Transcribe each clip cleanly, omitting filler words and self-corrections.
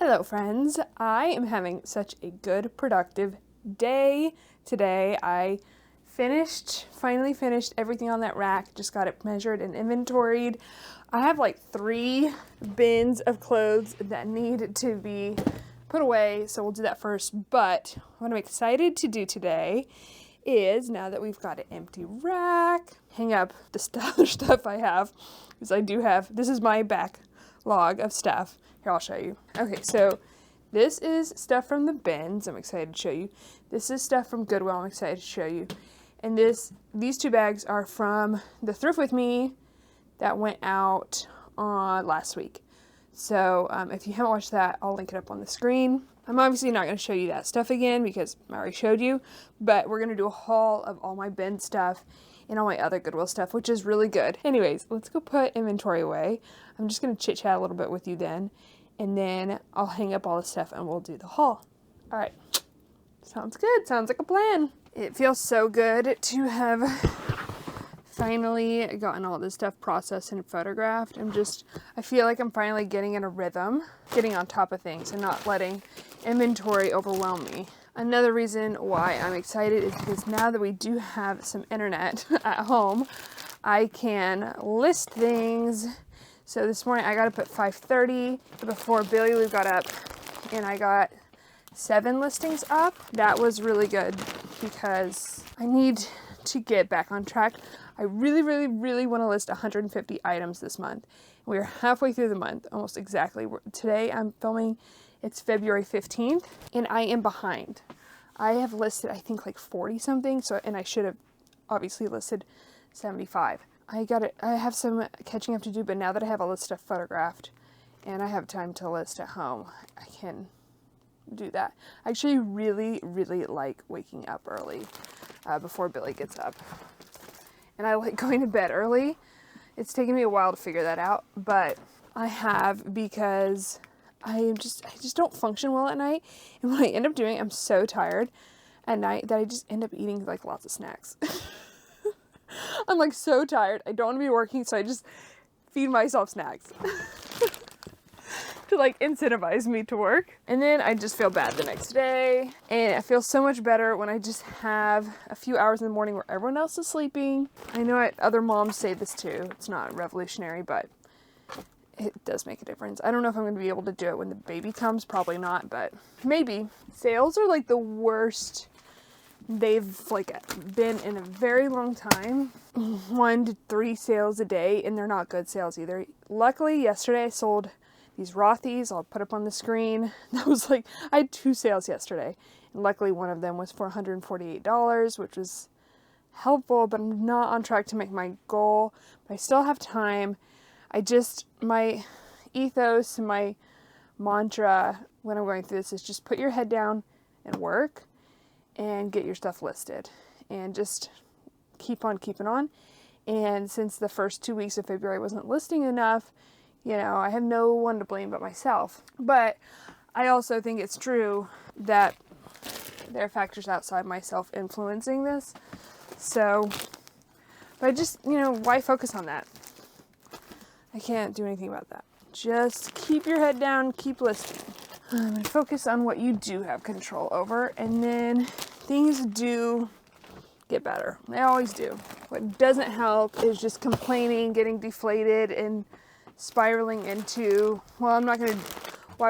Hello friends, I am having such a good productive day today. I finally finished everything on that rack, just got it measured and inventoried. I have like 3 bins of clothes that need to be put away, so we'll do that first. But what I'm excited to do today is, now that we've got an empty rack, hang up the other stuff I have, because I do have, this is my backlog of stuff. Here, I'll show you. Okay, so this is stuff from the bins. I'm excited to show you. This is stuff from Goodwill. I'm excited to show you. And these 2 bags are from the Thrift with Me that went out on last week. So if you haven't watched that, I'll link it up on the screen. I'm obviously not going to show you that stuff again because I already showed you, but we're going to do a haul of all my bin stuff and all my other Goodwill stuff, which is really good. Anyways, let's go put inventory away. I'm just going to chit chat a little bit with you then. And then I'll hang up all the stuff and we'll do the haul. All right, sounds good. Sounds like a plan. It feels so good to have finally gotten all this stuff processed and photographed. I feel like I'm finally getting in a rhythm, getting on top of things and not letting inventory overwhelm me. Another reason why I'm excited is because now that we do have some internet at home, I can list things. So this morning I got up at 5:30 before Billy Lou got up, and I got 7 listings up. That was really good because I need to get back on track. I really, really, really want to list 150 items this month. We're halfway through the month, almost exactly. Today I'm filming, it's February 15th, and I am behind. I have listed, I think, like 40 something, and I should have obviously listed 75. I have some catching up to do, but now that I have all this stuff photographed and I have time to list at home, I can do that. I actually really, really like waking up early before Billy gets up. And I like going to bed early. It's taken me a while to figure that out, but I have, because I just don't function well at night. And what I end up doing, I'm so tired at night that I just end up eating like lots of snacks. I'm like so tired. I don't want to be working, so I just feed myself snacks to like incentivize me to work. And then I just feel bad the next day. And I feel so much better when I just have a few hours in the morning where everyone else is sleeping. I know other moms say this too. It's not revolutionary, but it does make a difference. I don't know if I'm going to be able to do it when the baby comes. Probably not, but maybe. Sales are like the worst they've like been in a very long time. 1 to 3 sales a day, and they're not good sales either. Luckily yesterday I sold these Rothy's. I'll put up on the screen. That was like, I had 2 sales yesterday, and luckily one of them was for $148, which was helpful, but I'm not on track to make my goal. But I still have time. My ethos and my mantra when I'm going through this is just put your head down and work and get your stuff listed and just keep on keeping on. And since the first 2 weeks of February wasn't listing enough, I have no one to blame but myself. But I also think it's true that there are factors outside myself influencing this. So, but why focus on that? I can't do anything about that. Just keep your head down, keep listing. And focus on what you do have control over, and then things do get better. They always do. What doesn't help is just complaining, getting deflated, and spiraling into, why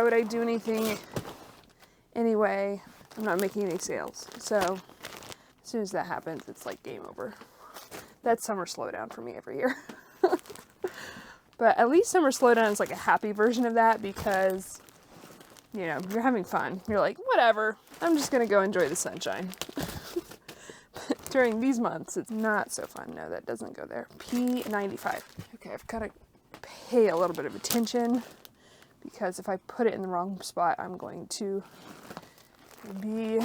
would I do anything anyway? I'm not making any sales. So as soon as that happens, it's like game over. That's summer slowdown for me every year. But at least summer slowdown is like a happy version of that, because you're having fun. You're like, whatever, I'm just going to go enjoy the sunshine. During these months, it's not so fun. No, that doesn't go there. P95. Okay, I've got to pay a little bit of attention, because if I put it in the wrong spot, I'm going to be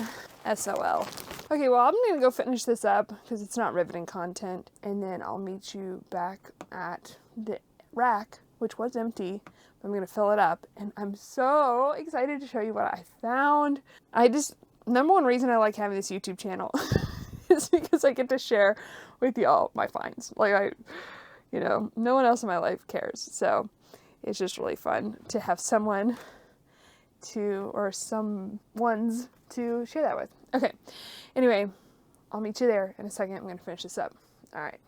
SOL. Okay, well, I'm going to go finish this up because it's not riveting content, and then I'll meet you back at the rack, which was empty. I'm going to fill it up, and I'm so excited to show you what I found. Number one reason I like having this YouTube channel is because I get to share with y'all my finds. Like no one else in my life cares. So it's just really fun to have someone to, or some ones to share that with. Okay, anyway, I'll meet you there in a second. I'm going to finish this up. All right.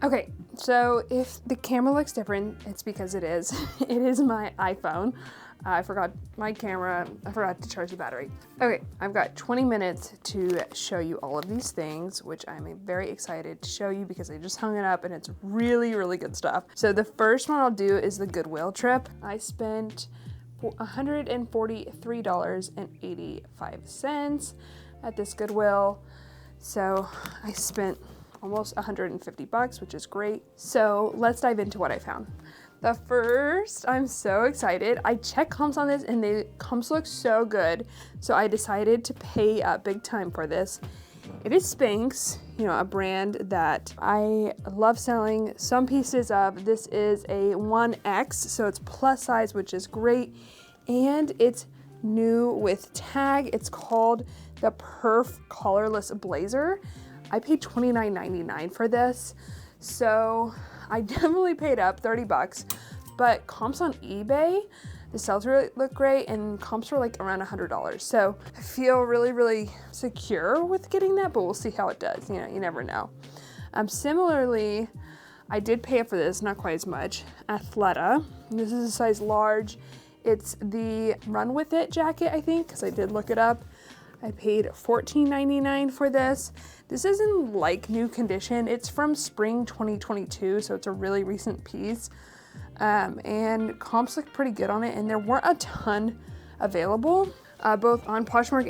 Okay, so if the camera looks different, it's because it is. It is my iPhone. I forgot my camera. I forgot to charge the battery. Okay, I've got 20 minutes to show you all of these things, which I'm very excited to show you because I just hung it up and it's really, really good stuff. So the first one I'll do is the Goodwill trip. I spent $143.85 at this Goodwill. So I spent almost 150 bucks, which is great. So let's dive into what I found. The first, I'm so excited. I checked comps on this and the comps look so good. So I decided to pay big time for this. It is Spanx, you know, a brand that I love selling some pieces of. This is a 1X, so it's plus size, which is great. And it's new with tag. It's called the Perf Collarless Blazer. I paid $29.99 for this, so I definitely paid up 30 bucks, but comps on eBay, the sell-through look great, and comps were like around $100. So I feel really, really secure with getting that, but we'll see how it does. You know, you never know. Similarly, I did pay up for this, not quite as much. Athleta, this is a size large. It's the Run With It jacket, I think, because I did look it up. I paid $14.99 for this. This is in like new condition. It's from spring 2022, so it's a really recent piece. And comps look pretty good on it, and there weren't a ton available, both on Poshmark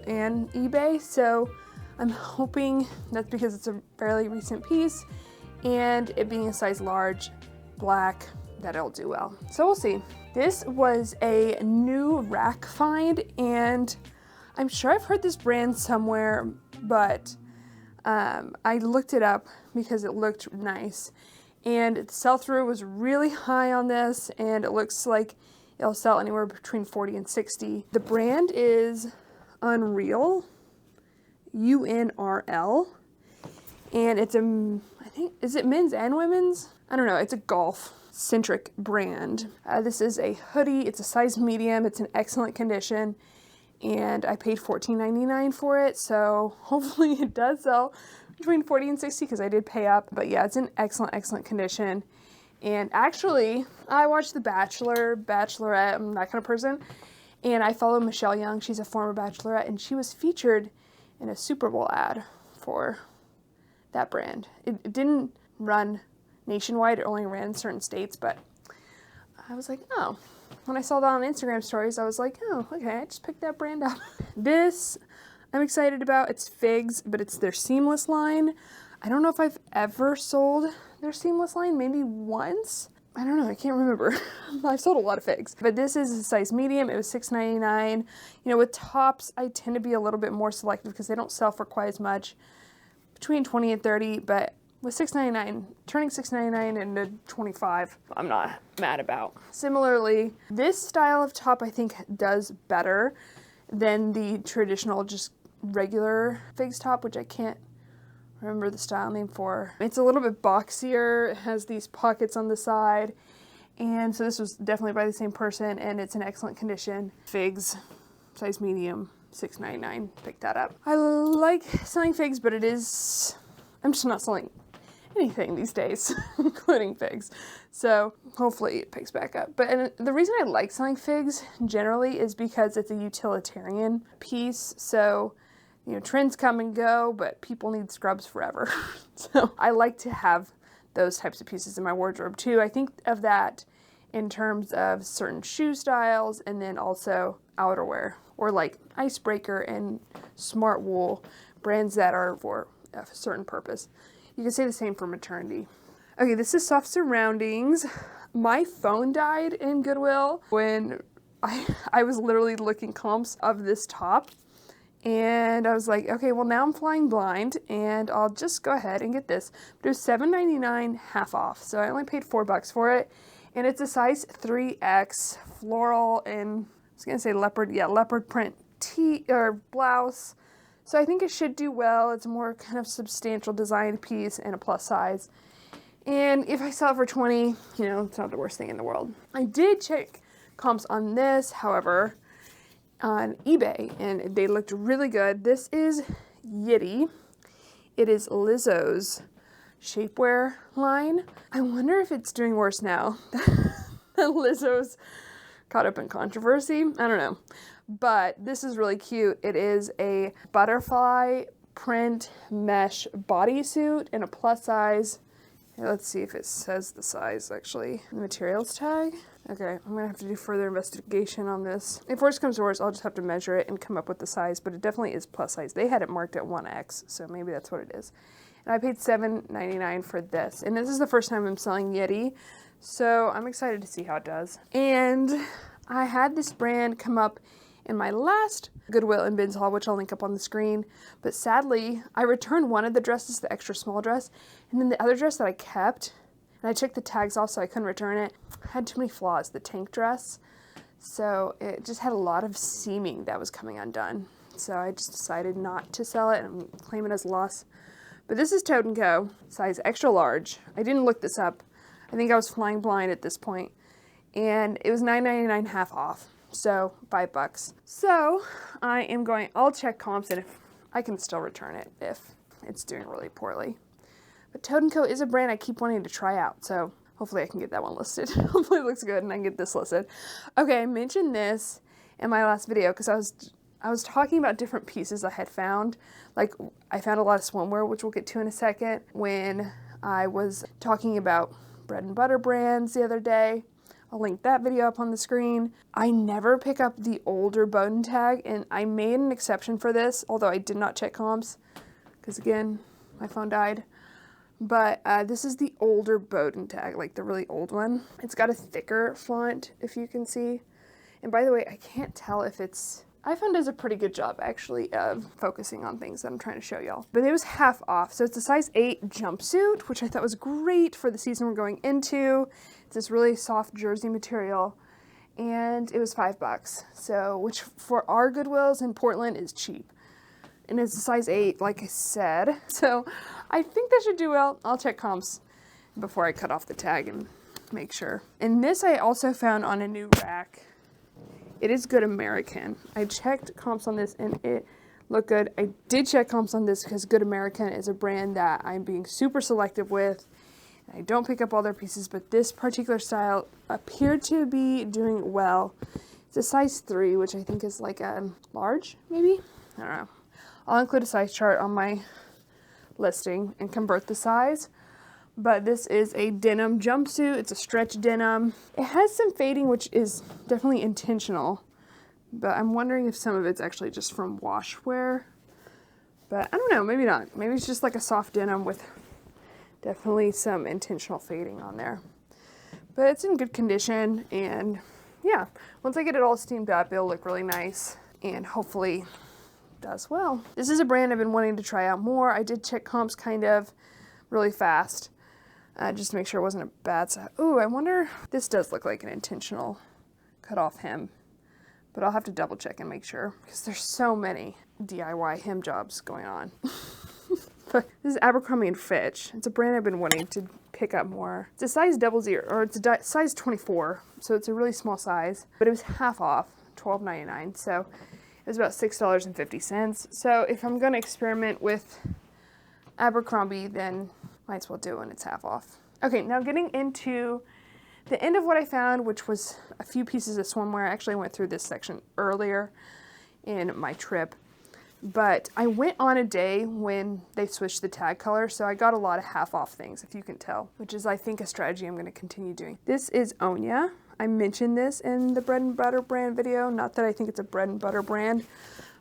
and eBay. So I'm hoping that's because it's a fairly recent piece, and it being a size large, black, that it'll do well. So we'll see. This was a new rack find, and I'm sure I've heard this brand somewhere, but I looked it up because it looked nice. And the sell-through was really high on this, and it looks like it'll sell anywhere between 40 and 60. The brand is Unreal, UNRL, and it's I think, is it men's and women's? I don't know, it's a golf-centric brand. This is a hoodie, it's a size medium, it's in excellent condition. And I paid $14.99 for it, so hopefully it does sell between 40 and 60 because I did pay up. But yeah, it's in excellent, excellent condition. And actually, I watched The Bachelor, Bachelorette, I'm that kind of person, and I follow Michelle Young. She's a former Bachelorette, and she was featured in a Super Bowl ad for that brand. It didn't run nationwide, it only ran in certain states, but I was like, oh. When I saw that on Instagram stories, I was like, oh, okay, I just picked that brand up. This I'm excited about. It's Figs, but it's their seamless line. I don't know if I've ever sold their seamless line, maybe once. I don't know, I can't remember. I've sold a lot of Figs. But this is a size medium. It was $6.99. You know, with tops, I tend to be a little bit more selective because they don't sell for quite as much, between 20 and 30, but with $6.99, turning $6.99 into $25, I'm not mad about. Similarly, this style of top I think does better than the traditional just regular Figs top, which I can't remember the style name for. It's a little bit boxier, it has these pockets on the side, and so this was definitely by the same person, and it's in excellent condition. Figs, size medium, $6.99, pick that up. I like selling Figs, but I'm just not selling anything these days, including Figs. So hopefully it picks back up. But the reason I like selling Figs generally is because it's a utilitarian piece. So, you know, trends come and go, but people need scrubs forever. So I like to have those types of pieces in my wardrobe too. I think of that in terms of certain shoe styles and then also outerwear, or like Icebreaker and Smart Wool, brands that are for a certain purpose. You can say the same for maternity. Okay, this is Soft Surroundings. My phone died in Goodwill when I was literally looking comps of this top. And I was like, okay, well now I'm flying blind and I'll just go ahead and get this. But it was $7.99 half off. So I only paid $4 for it. And it's a size 3X floral and I was gonna say leopard print tee or blouse. So I think it should do well. It's a more kind of substantial design piece and a plus size. And if I sell it for 20, you know, it's not the worst thing in the world. I did check comps on this, however, on eBay, and they looked really good. This is Yitty. It is Lizzo's shapewear line. I wonder if it's doing worse now that Lizzo's caught up in controversy. I don't know. But this is really cute. It is a butterfly print mesh bodysuit in a plus size. Here, let's see if it says the size actually. The materials tag. Okay, I'm gonna have to do further investigation on this. If worse comes to worse, I'll just have to measure it and come up with the size, but it definitely is plus size. They had it marked at 1X, so maybe that's what it is. And I paid $7.99 for this. And this is the first time I'm selling Yeti, so I'm excited to see how it does. And I had this brand come up in my last Goodwill and Bins haul, which I'll link up on the screen. But sadly, I returned one of the dresses, the extra small dress, and then the other dress that I kept, and I took the tags off so I couldn't return it, had too many flaws, the tank dress. So it just had a lot of seaming that was coming undone. So I just decided not to sell it and claim it as a loss. But this is Toad & Co., size extra large. I didn't look this up. I think I was flying blind at this point. And it was $9.99 half off. So $5. So I'll check comps, and if I can still return it if it's doing really poorly. But Toad & Co. is a brand I keep wanting to try out, so hopefully I can get that one listed. Hopefully it looks good and I can get this listed. Okay, I mentioned this in my last video because I was talking about different pieces I had found. Like, I found a lot of swimwear, which we'll get to in a second, when I was talking about bread and butter brands the other day. I'll link that video up on the screen. I never pick up the older Bowden tag, and I made an exception for this, although I did not check comps, because again, my phone died. But this is the older Bowden tag, like the really old one. It's got a thicker font, if you can see. And by the way, I can't tell if it's... iPhone does a pretty good job, actually, of focusing on things that I'm trying to show y'all. But it was half off, so it's a size 8 jumpsuit, which I thought was great for the season we're going into. It's this really soft jersey material, and it was $5. So, which for our Goodwills in Portland is cheap. And it's a size 8, like I said. So I think that should do well. I'll check comps before I cut off the tag and make sure. And this I also found on a new rack. It is Good American. I checked comps on this and it looked good. I did check comps on this because Good American is a brand that I'm being super selective with. I don't pick up all their pieces, but this particular style appeared to be doing well. It's a size 3, which I think is like a large, maybe? I don't know. I'll include a size chart on my listing and convert the size. But this is a denim jumpsuit. It's a stretch denim. It has some fading, which is definitely intentional. But I'm wondering if some of it's actually just from wash wear. But I don't know, maybe not. Maybe it's just like a soft denim with definitely some intentional fading on there. But it's in good condition, and yeah, once I get it all steamed up, it'll look really nice and hopefully does well. This is a brand I've been wanting to try out more. I did check comps kind of really fast. Just to make sure it wasn't a bad size. Ooh, I wonder, this does look like an intentional cut off hem, but I'll have to double check and make sure because there's so many DIY hem jobs going on. But this is Abercrombie & Fitch. It's a brand I've been wanting to pick up more. It's a size 00, or it's a size 24, so it's a really small size, but it was half off, $12.99, so it was about $6.50. So if I'm gonna experiment with Abercrombie, then might as well do it when it's half off. Okay, now getting into the end of what I found, which was a few pieces of swimwear. I actually went through this section earlier in my trip, but I went on a day when they switched the tag color, so I got a lot of half off things, if you can tell, which is, I think, a strategy I'm gonna continue doing. This is Onya. I mentioned this in the bread and butter brand video. Not that I think it's a bread and butter brand,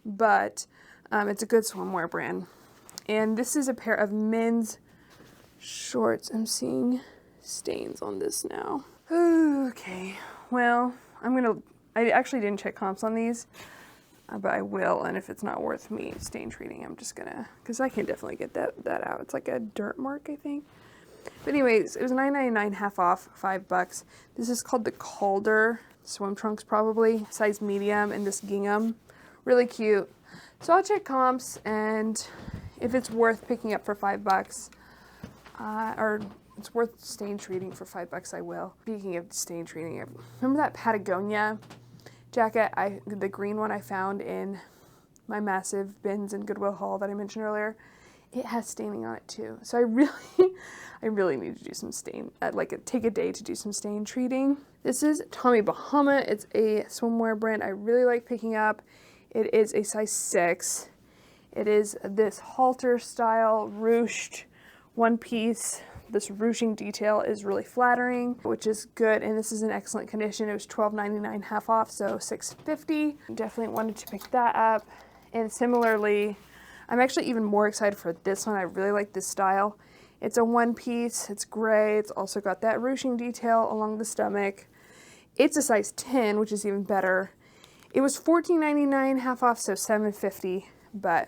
but it's a good swimwear brand. And this is a pair of men's shorts. I'm seeing stains on this now. Okay, well, I actually didn't check comps on these, but I will, and if it's not worth me stain treating, I'm just gonna, because I can definitely get that out. It's like a dirt mark, I think. But anyways, it was $9.99 half off, $5. This is called the Calder swim trunks, probably size medium, in this gingham. Really cute. So I'll check comps, and if it's worth picking up for $5, or it's worth stain treating for $5, I will. Speaking of stain treating, remember that Patagonia jacket, the green one I found in my massive bins and Goodwill haul that I mentioned earlier? It has staining on it too. So I really need to do some stain, take a day to do some stain treating. This is Tommy Bahama. It's a swimwear brand I really like picking up. It is a size 6. It is this halter style ruched one piece. This ruching detail is really flattering, which is good, and this is in excellent condition. It was $12.99 half off, so $6.50. Definitely wanted to pick that up. And similarly, I'm actually even more excited for this one. I really like this style. It's a one piece, it's gray, it's also got that ruching detail along the stomach. It's a size 10, which is even better. It was $14.99 half off, so $7.50, but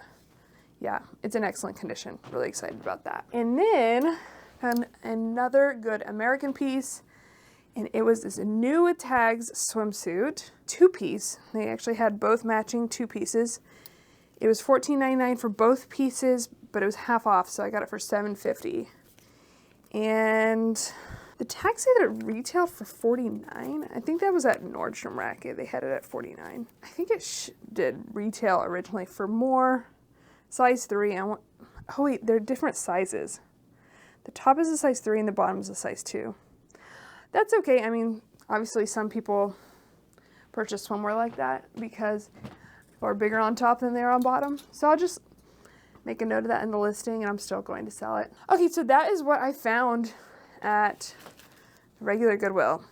yeah, it's in excellent condition. Really excited about that. And then found another good American piece, and it was this new with tags swimsuit, 2-piece. They actually had both matching 2 pieces. It was $14.99 for both pieces, but it was half off, so I got it for $7.50. And the tags say that it retailed for $49. I think that was at Nordstrom Rack. They had it at $49. I think it did retail originally for more. Size 3. Oh wait, they're different sizes. The top is a size 3 and the bottom is a size 2. That's okay. I mean, obviously some people purchase swimwear like that because people are bigger on top than they are on bottom. So I'll just make a note of that in the listing, and I'm still going to sell it. Okay, so that is what I found at regular Goodwill.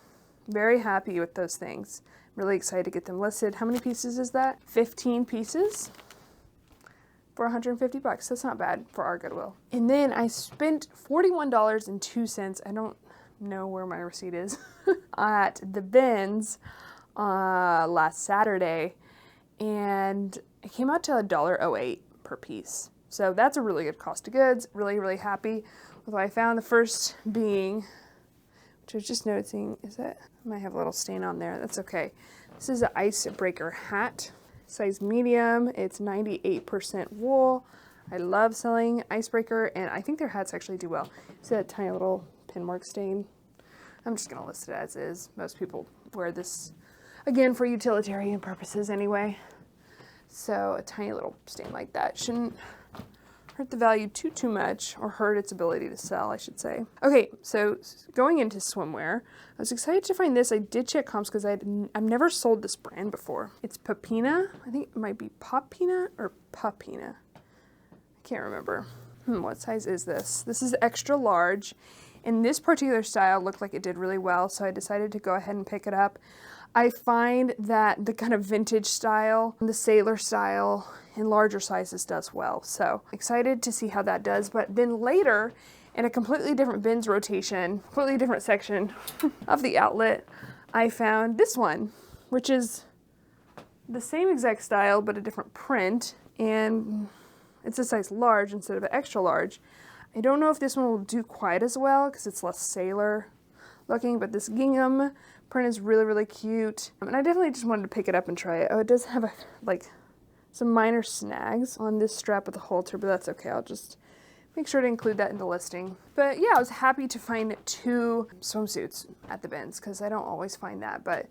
Very happy with those things. I'm really excited to get them listed. How many pieces is that? 15 pieces for $150. That's not bad for our Goodwill. And then I spent $41.02. I don't know where my receipt is at the bins last Saturday, and it came out to $1.08 per piece. So that's a really good cost of goods. Really happy with what I found. The first being, which I was just noticing, I might have a little stain on there. That's okay. This is an icebreaker hat. Size medium, it's 98% wool. I love selling icebreaker, and I think their hats actually do well. See that tiny little pin mark stain? I'm just gonna list it as is. Most people wear this, again, for utilitarian purposes anyway. So a tiny little stain like that shouldn't hurt the value too much, or hurt its ability to sell, I should say. Okay, so going into swimwear, I was excited to find this. I did check comps because I've never sold this brand before. It's Papina. I think it might be Popina or Papina. I can't remember. What size is this? This is extra large, and this particular style looked like it did really well, so I decided to go ahead and pick it up. I find that the kind of vintage style, the sailor style, in larger sizes does well. So excited to see how that does. But then later, in a completely different bins rotation, completely different section of the outlet, I found this one, which is the same exact style, but a different print. And it's a size large instead of an extra large. I don't know if this one will do quite as well because it's less sailor looking, but this gingham print is really cute. And I definitely just wanted to pick it up and try it. Oh, it does have some minor snags on this strap with the halter, but that's okay. I'll just make sure to include that in the listing. But yeah, I was happy to find 2 swimsuits at the bins because I don't always find that, but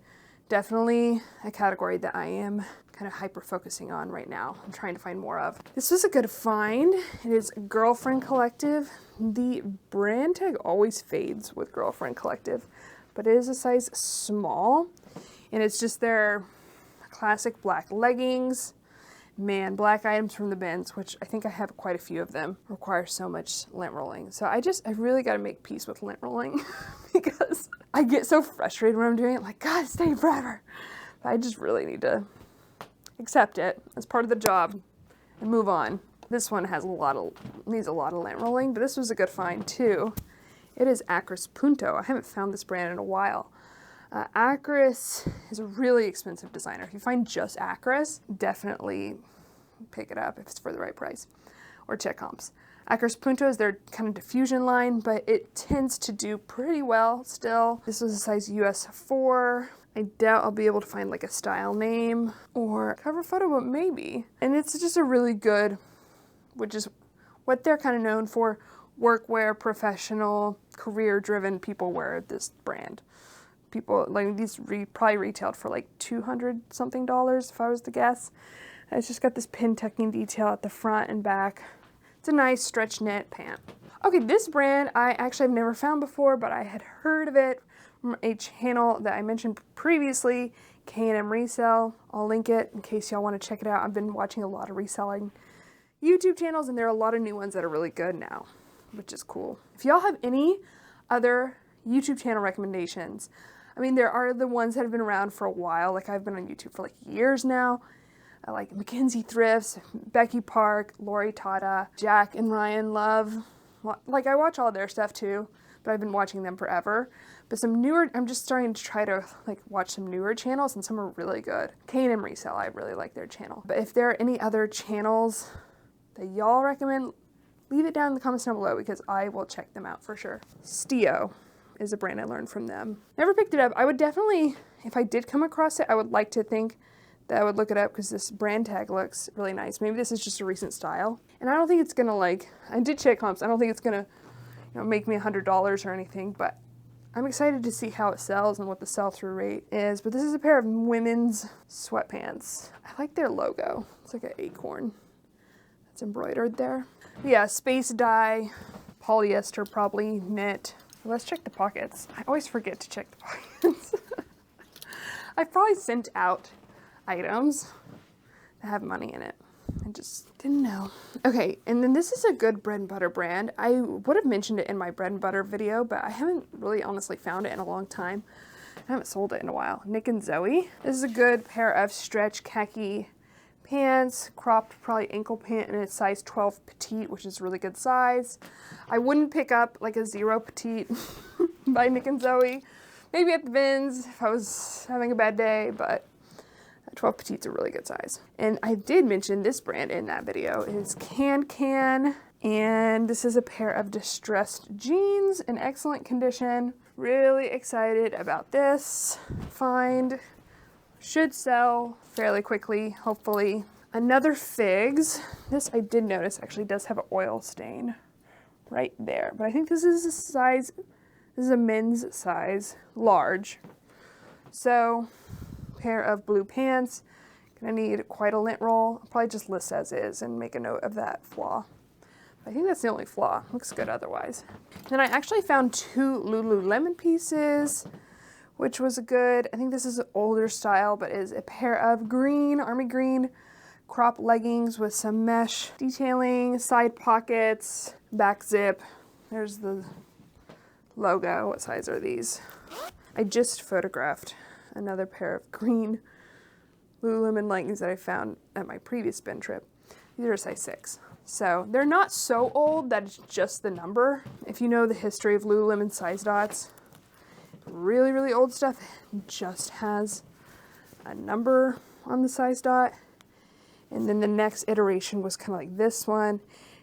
definitely a category that I am kind of hyper focusing on right now. I'm trying to find more of. This was a good find. It is Girlfriend Collective. The brand tag always fades with Girlfriend Collective, but it is a size small, and it's just their classic black leggings. Man, black items from the bins, which I think I have quite a few of them, require so much lint rolling. So I really got to make peace with lint rolling because I get so frustrated when I'm doing it. Like, God, it's taking forever. But I just really need to accept it as part of the job and move on. This one needs a lot of lint rolling, but this was a good find too. It is Acris Punto. I haven't found this brand in a while. Acris is a really expensive designer. If you find just Acris, definitely pick it up if it's for the right price, or check comps. Acris Punto is their kind of diffusion line, but it tends to do pretty well still. This was a size US 4. I doubt I'll be able to find like a style name or cover photo, but maybe. And it's just a really good, which is what they're kind of known for, workwear, professional, career-driven people wear this brand. People, like these probably retailed for like $200 something if I was to guess. And it's just got this pin tucking detail at the front and back. It's a nice stretch knit pant. Okay, this brand I actually have never found before, but I had heard of it from a channel that I mentioned previously, K&M Resell. I'll link it in case y'all want to check it out. I've been watching a lot of reselling YouTube channels, and there are a lot of new ones that are really good now, which is cool. If y'all have any other YouTube channel recommendations, I mean, there are the ones that have been around for a while. Like I've been on YouTube for like years now. I like Mackenzie Thrifts, Becky Park, Lori Tata, Jack and Ryan Love. Like I watch all their stuff too, but I've been watching them forever. But some newer, I'm just starting to try to like watch some newer channels, and some are really good. K&M Resell, I really like their channel. But if there are any other channels that y'all recommend, leave it down in the comments down below because I will check them out for sure. Stio is a brand I learned from them. Never picked it up. I would definitely, if I did come across it, I would like to think that I would look it up because this brand tag looks really nice. Maybe this is just a recent style. And I don't think it's gonna like, I did check comps. I don't think it's gonna, make me $100 or anything, but I'm excited to see how it sells and what the sell-through rate is. But this is a pair of women's sweatpants. I like their logo. It's like an acorn that's embroidered there. But yeah, space dye, polyester, probably knit. Let's check the pockets. I always forget to check the pockets. I've probably sent out items that have money in it. I just didn't know. Okay, and then this is a good bread and butter brand. I would have mentioned it in my bread and butter video, but I haven't really honestly found it in a long time. I haven't sold it in a while. Nick and Zoe. This is a good pair of stretch khaki pants, cropped probably ankle pant, and it's size 12 petite, which is a really good size. I wouldn't pick up like a 0 petite by Nick and Zoe. Maybe at the bins if I was having a bad day, but 12 petite's a really good size. And I did mention this brand in that video is Can, and this is a pair of distressed jeans in excellent condition. Really excited about this find. Should sell fairly quickly, hopefully. Another Figs. This I did notice actually does have an oil stain right there, but I think this is a size, this is a men's size, large. So, pair of blue pants. Gonna need quite a lint roll. I'll probably just list as is and make a note of that flaw. I think that's the only flaw. Looks good otherwise. Then I actually found 2 Lululemon pieces, which was a good, I think this is an older style, but is a pair of green, army green, crop leggings with some mesh detailing, side pockets, back zip. There's the logo. What size are these? I just photographed another pair of green Lululemon leggings that I found at my previous bin trip. These are a size 6. So they're not so old that it's just the number. If you know the history of Lululemon size dots, really, really old stuff just has a number on the size dot. And then the next iteration was kind of like this one.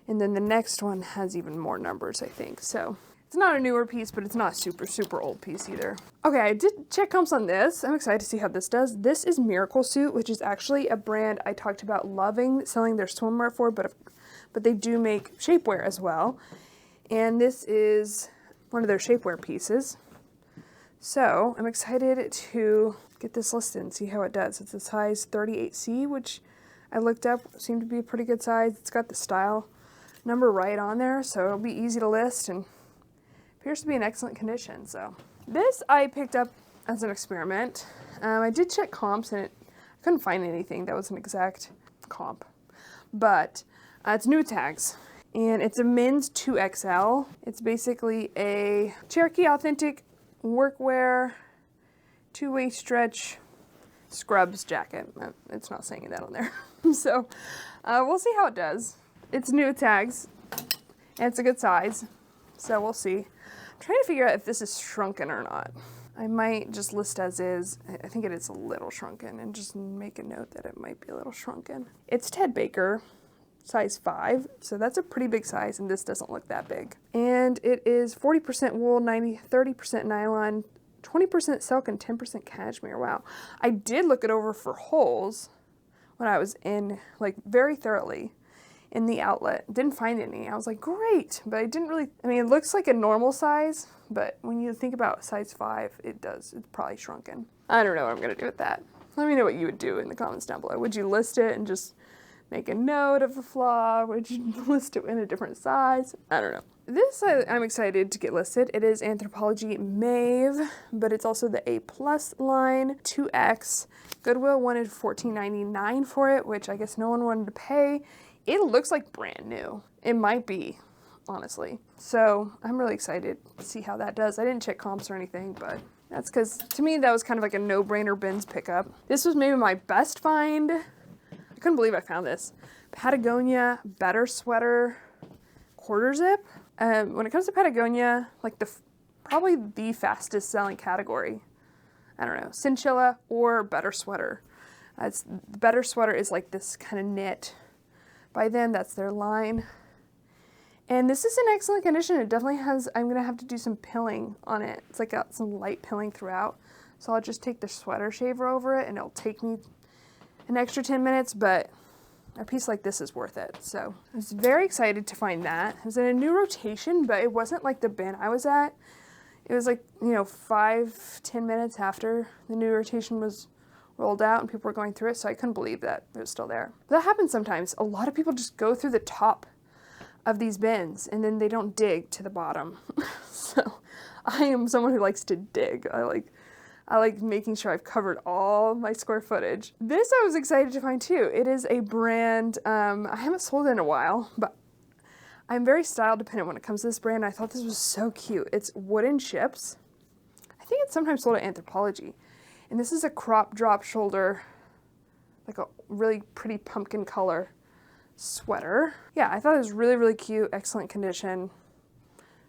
And then the next one has even more numbers, I think. So it's not a newer piece, but it's not a super, super old piece either. Okay, I did check comps on this. I'm excited to see how this does. This is Miracle Suit, which is actually a brand I talked about loving selling their swimwear for, but they do make shapewear as well. And this is one of their shapewear pieces. So I'm excited to get this listed and see how it does. It's a size 38C, which I looked up, seemed to be a pretty good size. It's got the style number right on there, so it'll be easy to list and appears to be in excellent condition. So this I picked up as an experiment. I did check comps and I couldn't find anything that was an exact comp, but it's new tags. And it's a men's 2XL. It's basically a Cherokee Authentic workwear, 2-way stretch scrubs jacket. It's not saying that on there. So we'll see how it does. It's new tags and it's a good size. So we'll see. I'm trying to figure out if this is shrunken or not. I might just list as is. I think it is a little shrunken and just make a note that it might be a little shrunken. It's Ted Baker, size 5, so that's a pretty big size, and this doesn't look that big. And it is 40% wool, 30% nylon, 20% silk and 10% cashmere. Wow. I did look it over for holes when I was in, like, very thoroughly in the outlet. Didn't find any. I was like, great. But I didn't really, I mean, it looks like a normal size, but when you think about size 5, it's probably shrunken. I don't know what I'm going to do with that. Let me know what you would do in the comments down below. Would you list it and just make a note of the flaw? Would you list it in a different size? I don't know. This I'm excited to get listed. It is Anthropologie Mauve, but it's also the A+ line, 2X. Goodwill wanted $14.99 for it, which I guess no one wanted to pay. It looks like brand new. It might be, honestly. So I'm really excited to see how that does. I didn't check comps or anything, but that's because to me that was kind of like a no-brainer bins pickup. This was maybe my best find. I couldn't believe I found this. Patagonia Better Sweater quarter zip. When it comes to Patagonia, like probably the fastest selling category. I don't know, Cinchilla or Better Sweater. Better Sweater is like this kind of knit by them. That's their line. And this is in excellent condition. It definitely has, I'm gonna have to do some pilling on it. It's like got some light pilling throughout. So I'll just take the sweater shaver over it and it'll take me an extra 10 minutes, but a piece like this is worth it. So I was very excited to find that. It was in a new rotation, but it wasn't like the bin I was at. It was like, you know, 5-10 minutes after the new rotation was rolled out and people were going through it, so I couldn't believe that it was still there. But that happens sometimes. A lot of people just go through the top of these bins and then they don't dig to the bottom. So I am someone who likes to dig. I like making sure I've covered all my square footage. This I was excited to find too. It is a brand, I haven't sold it in a while, but I'm very style dependent when it comes to this brand. I thought this was so cute. It's Wooden Ships. I think it's sometimes sold at Anthropologie. And this is a crop drop shoulder, like a really pretty pumpkin color sweater. Yeah, I thought it was really, really cute, excellent condition.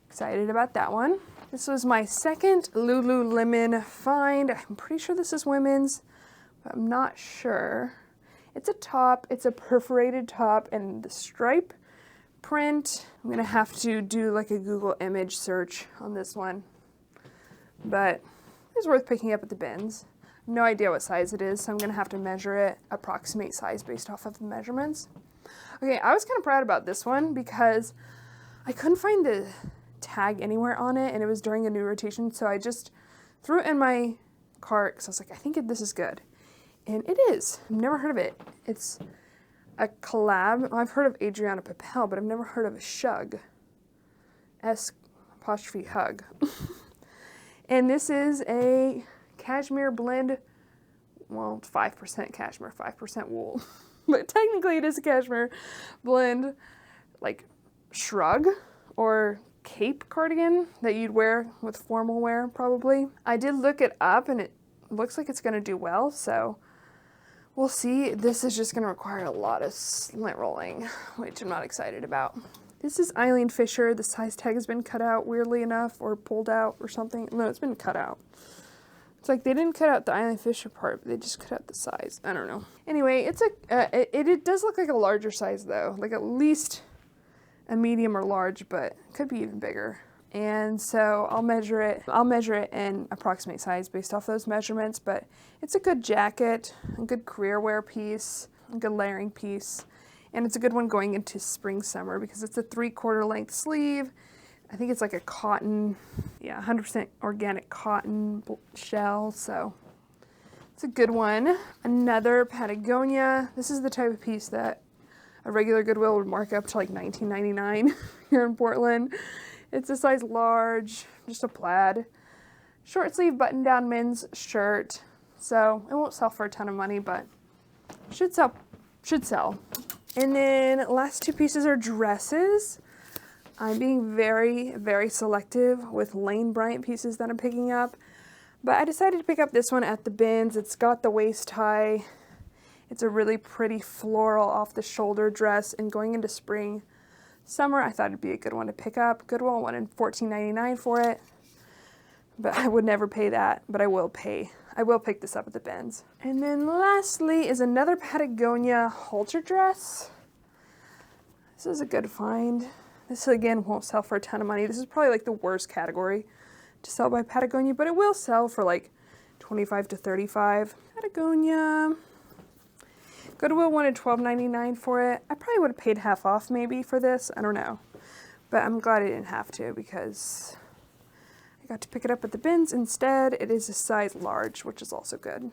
Excited about that one. This was my second Lululemon find. I'm pretty sure this is women's, but I'm not sure. It's a top, it's a perforated top and the stripe print. I'm gonna have to do like a Google image search on this one, but it's worth picking up at the bins. No idea what size it is, so I'm gonna have to measure it, approximate size based off of the measurements. Okay, I was kind of proud about this one because I couldn't find the tag anywhere on it and it was during a new rotation, so I just threw it in my cart because I was like, I think this is good. And it is. I've never heard of it. It's a collab. I've heard of Adriana Papel, but I've never heard of a Shug. S''hug. And this is a cashmere blend. Well, it's 5% cashmere, 5% wool. But technically it is a cashmere blend, like shrug or cape cardigan that you'd wear with formal wear probably. I did look it up and it looks like it's gonna do well, so we'll see. This is just gonna require a lot of lint rolling, which I'm not excited about. This is Eileen Fisher. The size tag has been cut out weirdly enough, or pulled out or something. No, it's been cut out. It's like they didn't cut out the Eileen Fisher part, but they just cut out the size. I don't know. Anyway, it's it does look like a larger size though, like at least a medium or large, but it could be even bigger. And so I'll measure it and approximate size based off those measurements, but it's a good jacket, a good career wear piece, a good layering piece, and it's a good one going into spring summer because it's a 3/4 length sleeve. I think it's like a cotton, yeah, 100% organic cotton shell, so it's a good one. Another Patagonia. This is the type of piece that a regular Goodwill would mark up to like $19.99 here in Portland. It's a size large, just a plaid, short sleeve button down men's shirt. So it won't sell for a ton of money, but should sell. And then last two pieces are dresses. I'm being very, very selective with Lane Bryant pieces that I'm picking up, but I decided to pick up this one at the bins. It's got the waist tie. It's a really pretty floral off the shoulder dress, and going into spring, summer, I thought it'd be a good one to pick up. Goodwill wanted $14.99 for it, but I would never pay that, but I will pick this up at the bins. And then lastly is another Patagonia halter dress. This is a good find. This again won't sell for a ton of money. This is probably like the worst category to sell by Patagonia, but it will sell for like 25 to 35. Patagonia. Goodwill wanted $12.99 for it. I probably would have paid half off maybe for this. I don't know. But I'm glad I didn't have to because I got to pick it up at the bins instead. It is a size large, which is also good.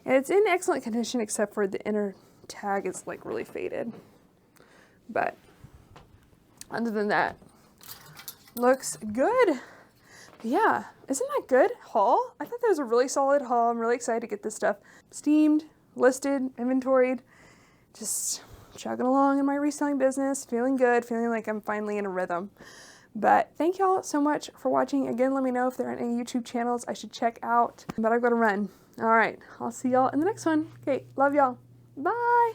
And it's in excellent condition except for the inner tag is like really faded. But other than that, looks good. But yeah, isn't that good haul? I thought that was a really solid haul. I'm really excited to get this stuff steamed, listed, inventoried, just chugging along in my reselling business, feeling good, feeling like I'm finally in a rhythm. But thank y'all so much for watching. Again, let me know if there are any YouTube channels I should check out. But I've got to run. All right, I'll see y'all in the next one. Okay, love y'all. Bye.